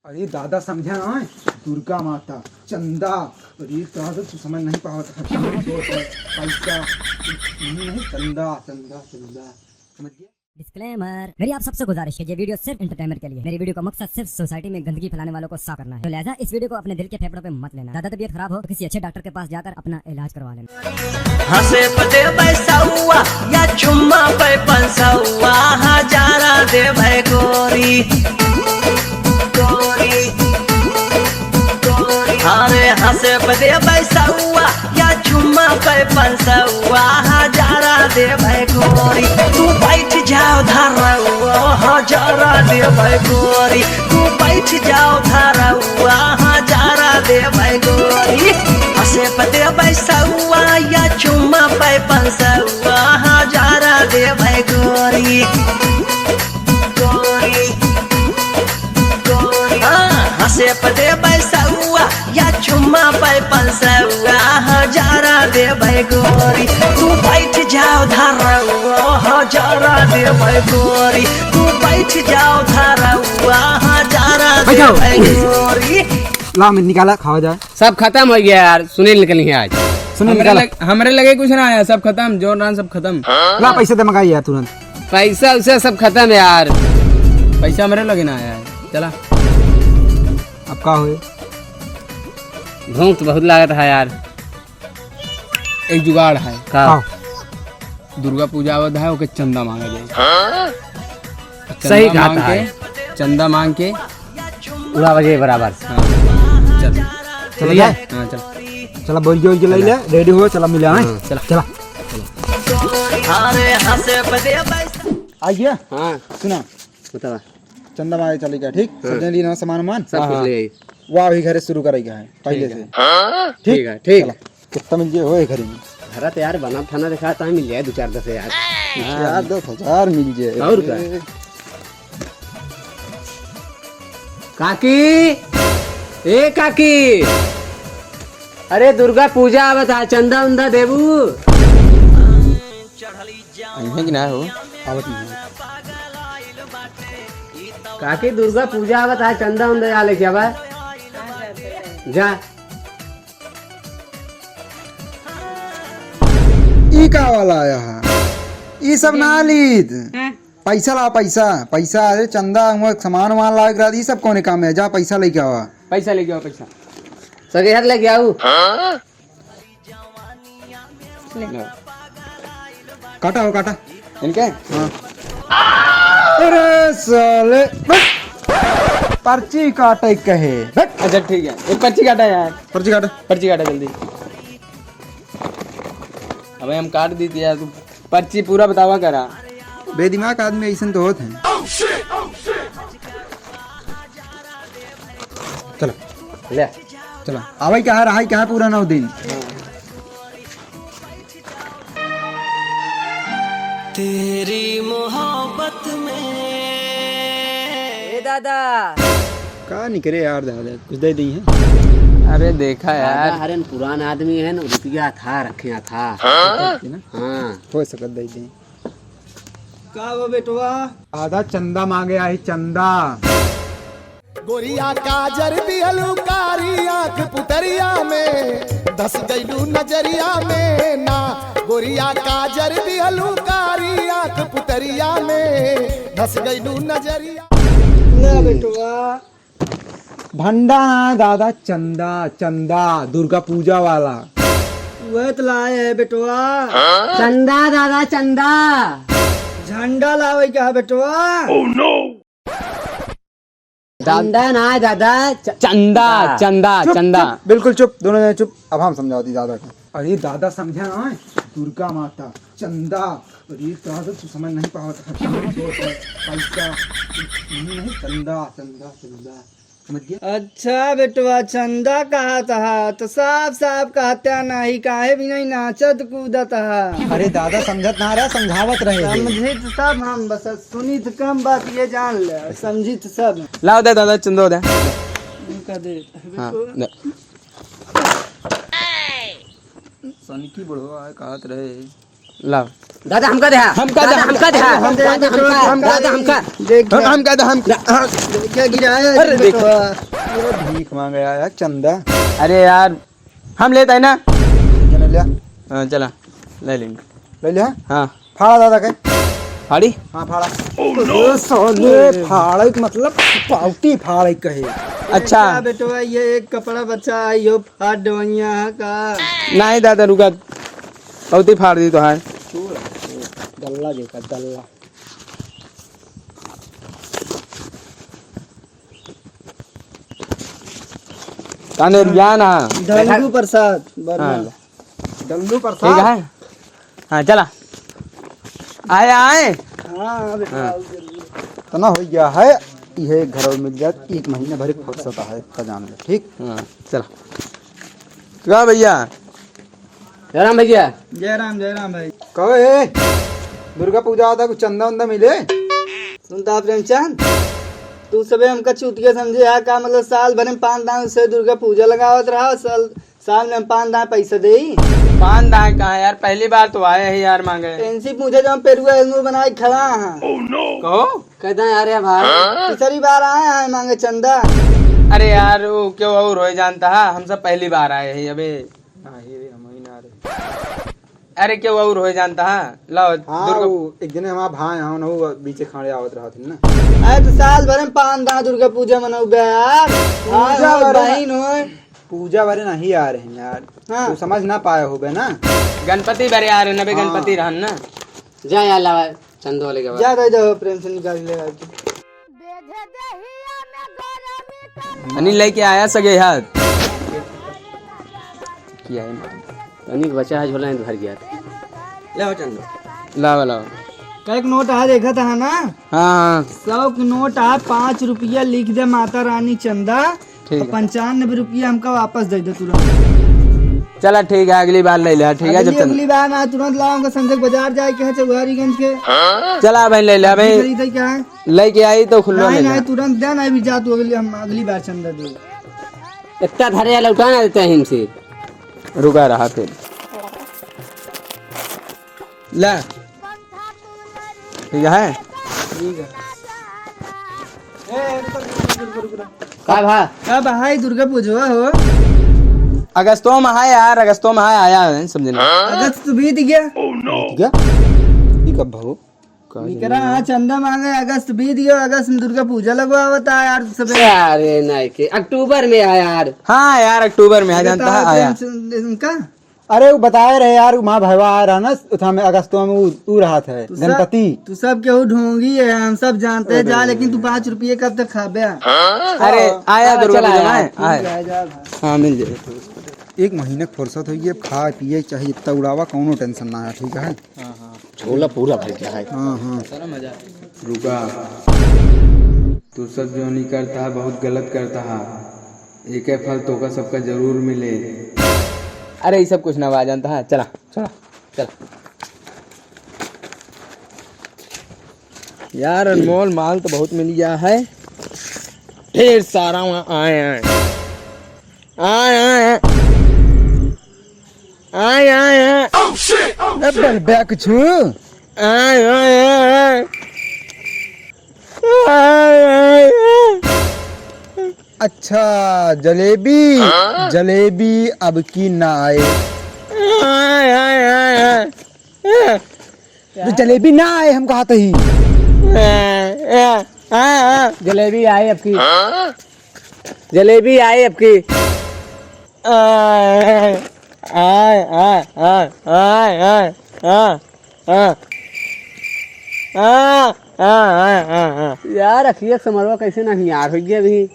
अरे दादा समझा ना, दुर्गा माता चंदा। अरे दादा तू समझ नहीं पावत पैसा नहीं, चंदा चंदा चंदा, समझ गया। डिस्क्लेमर, मेरी आप सबसे गुजारिश है, ये वीडियो सिर्फ एंटरटेनमेंट के लिए। मेरी वीडियो का मकसद सिर्फ सोसाइटी में गंदगी फैलाने वालों को साफ करना है, तो लिहाजा इस वीडियो को अपने दिल के फेफड़ों पे मत लेना। ज्यादा तबीयत खराब हो तो किसी अच्छे डॉक्टर के पास जाकर अपना इलाज करवा लेना। हंसे पदे पैसा हुआ या चुम्मा पे पंसा हुआ, हजारा दे भाई गोरी गोरी गोरी। अरे हंसे पदे पैसा हुआ या चुम्मा पे पंसा हुआ, हजारा दे भाई गोरी। तू बैठ जाओ धारा हुआ, हजारा दे भाई गोरी। तू बैठ जाओ धारा हुआ, हजारा दे भाई गोरी। हंसे पदे पैसा हुआ या चुम्मा पे पंसा हुआ, हजारा दे भाई गोरी गोरी गोरी। हंसे पदे पैसा हुआ या चुम्मा पे पंसा हुआ, हजारा दे भाई गोरी। तू बैठ जाओ धारा हुआ, हजारा दे भाई गोरी। तू बैठ जाओ धारा हुआ, हजारा दे भाई गोरी। ला मैं निकाला, खावा जाए। सब खत्म हो गया यार, सुनील निकली है आज। हमरे लगे कुछ ना आया, सब खत्म, जोर सब खत्म। ला पैसे दे मंगाई यार तुरंत। पैसा उसे सब खत्म है यार। पैसा हमरे लगे ना आया है। चला अब का हुए? भूख तो बहुत लागत है यार। एक जुगाड़ है, का दुर्गा पूजा आवत है, ओके चंदा मांगा जाए। सही कहा है। चंदा मांग के उड़ा बजे बराबर। हाँ, चल चल जाए। हाँ चल चला बोल जो ले ले, रेडी हो, चला मिला है। चला चला अरे हंसे पदे पैसा। आइए। हाँ सुना, बतावा। चंदा मांगे चली गया, ठीक। सब जन ली सामान मान सब कुछ ले आई। वाह भी घर शुरू करेगा है पहले से। ठीक है, ठीक। चला, कितना मिल जाए हो घर में? घर तो यार बना थाना दिखा तो मिल जाए 2-4-10 यार। यार 10,000 मिल जाए। और क्या? काकी, ए काकी, अरे दुर्गा पूजा आवत है, चंदा उंदा देबू। कि ना हो आवत नहीं। काकी दुर्गा पूजा आवत है, चंदा उंदा जा लेके आवा जा। ई का वाला आया है, ई सब ना लीद। पैसा ला, पैसा पैसा। अरे चंदा सामान वामान ला के ई सब कौन काम है? जा पैसा लेके आवा। पैसा लेके आओ, पैसा सगे हर लेके आऊ। काटा हो, काटा इनके। हाँ। अरे साले पर्ची काटे कहे। अच्छा ठीक है, एक पर्ची काटा यार, पर्ची काटा। पर्ची काटा जल्दी। अब हम काट दी थी यार, तू पर्ची पूरा बतावा करा। बेदिमाग आदमी ऐसा तो होते हैं। चलो ले चलो, आवाई क्या है, रहाई क्या है, पूरा 9 दिन। तेरी मोहब्बत में। ए दादा, का नहीं करे यार, दादा कुछ दे दी है। अरे देखा यार, हरन पुरान आदमी है ना, रुपया था रखे था। हाँ? हाँ हो सकत दे दी। का वो बेटवा आधा चंदा मांगे आई, चंदा। गोरिया काजर दियलू कारी आँख पुतरिया में, धस गईलू नजरिया में ना। गोरिया काजर दियलू कारी आँख पुतरिया में, धस गईलू नजरिया। ले बेटवा, भंडा दादा, चंदा चंदा, दुर्गा पूजा वाला। वह तो लाए है बेटवा। चंदा दादा, चंदा। झंडा लावे क्या बेटवा? चंदा ना दादा, चंदा चंदा चुप, चंदा। चुप, बिल्कुल चुप, दोनों जने चुप। अब हम समझाती दादा को। अरे दादा समझा ना, दुर्गा माता चंदा। अरे दादा तू समझ नहीं पावत पैसा नहीं, चंदा चंदा चंदा, समझ गया। अच्छा बेटवा, चंदा कहा था तो साफ साफ कहता नहीं, काहे भी नहीं नाचत कूदत है। अरे दादा समझत ना रहा, समझावत रहे। समझित सब हम, बस सुनित कम बात ये जान ले, समझित सब। लाओ दे दादा, चंदो दे। हाँ, दे। सनकी बढ़ो कहत रहे। लाओ दादा हमका दे हमका दे, हमका दे दादा हमका देख हम कहते हम क्या गिराया अरे देखो। ये भीख मांगे आया चंदा। अरे यार हम लेते हैं ना। जने लिया हाँ चला ले लेंगे। ले लिया हाँ फाड़ा दादा के। फाड़ी हाँ फाड़ा। ओ सोने फाड़ा के मतलब पावती फाड़ा कहे। अच्छा क्या बेटवा ये एक कपड़ा बच्चा आइयो फाड़ डवैया का। नहीं दादा रुका बहुत ही फाड़ दी तो है। दल्ला देखा दल्ला। काने ज्ञान हाँ डल्लू प्रसाद बर्मा। हाँ, डल्लू ठीक प्रसाद। है हाँ चला आए आए हाँ बेटा तना हो गया है ये घर में मिल जाए 1 महीने भर फुर्सत है का जान ले ठीक। हाँ चला क्या भैया राम भैया जय राम भाई। कहो ए दुर्गा पूजा आता कुछ चंदा उंदा मिले। सुनता प्रेमचंद तू सबे हमका चूतिया समझे है का मतलब साल भर में 5 दान से दुर्गा पूजा लगावत रहा साल में हम 5 दान पैसा दे। 5 दाएं कहाँ यार पहली बार तो आए हैं यार मांगे। एनसी पूजा जब पेरुआ एल्मू बनाए खड़ा है। कहो कहता है अरे भाई तीसरी बार आए हैं मांगे चंदा। अरे यार वो क्यों और हो जानता है हम सब पहली बार आए हैं अबे। अरे क्यों और हो जानता है लाओ हाँ दुर्गा वो एक दिन हमारा भाई हाँ वो बीचे खाड़े आवत रहा थी ना। अरे तो साल भर में 5 दान दुर्गा पूजा मनाओगे यार। पूजा हाँ, भर में- बहन हो पूजा वाले नहीं आ रहे हैं यार। हाँ। तू समझ ना पाए होगे ना। गणपति बरे आ रहे नबे हाँ। गणपति रहन ना। जा यार लावा चंदो वाले के बाद जा रहे जाओ प्रेम से निकाल ले अनिल लेके आया सगे हाथ किया है अनिक बच्चा है झोला भर गया लाओ चंदो लाओ लाओ एक नोट आ देखा था ना। हाँ 100 का नोट आ 5 रुपया लिख दे माता रानी चंदा। ठीक और है 95 रुपया हमका वापस दे दे तुरंत। चला ठीक है अगली बार ले ले ठीक है जब अगली बार ना तुरंत लाऊंगा संजय बाजार जाए के है चौहारीगंज के। चला भाई ले ले भाई खरीदे क्या है लेके आई तो खुल्ला ले नहीं ले नहीं तुरंत दे नहीं भी जा तू हम अगली बार चंदा दे। इतना धरे लौटा ना देते हैं हमसे। रुका रहा फिर ला ठीक है का भा अब भाई दुर्गा पूजा हो अगस्तों में है यार अगस्तों में है आया है समझे ना अगस्त तो बीत गया। क्या ये कब भाऊ निकरा हाँ चंदा मांगे अगस्त बीत गया। अगस्त में दुर्गा पूजा लगवाता है यार सब। अरे नहीं के अक्टूबर में है यार। हाँ यार अक्टूबर में आ जानता है आया उनका अरे वो बताए रहे यार माँ भैया आ रहा ना उथा में अगस्तों में वो रहा था गणपति। तू सब केहू ढोंगी है हम सब जानते हैं जा लेकिन तू 5 रुपये कब तक खाबे। अरे आया दुर्गा चला पूजा यार, में आया हाँ मिल जाए 1 महीने की फुर्सत हुई है खाए पिए चाहिए इतना उड़ावा कौनो टेंशन ना है ठीक है। झोला पूरा भर गया है। हाँ हाँ रुका तू सब जो नहीं करता है बहुत गलत करता है एक है फल तो का सबका जरूर मिले। अरे ये सब कुछ ना आ जानता है चला चला चला यार अनमोल माल तो बहुत मिल गया है ढेर सारा वहाँ आए हैं आए आए आए आए बल बैक छु आए आए आए अच्छा जलेबी जलेबी अब की ना आए। तो जलेबी ना आए हम कहा ही जलेबी आई अब की जलेबी आई अब की यार अखियत समरवा कैसे नहीं यार हो गया अभी।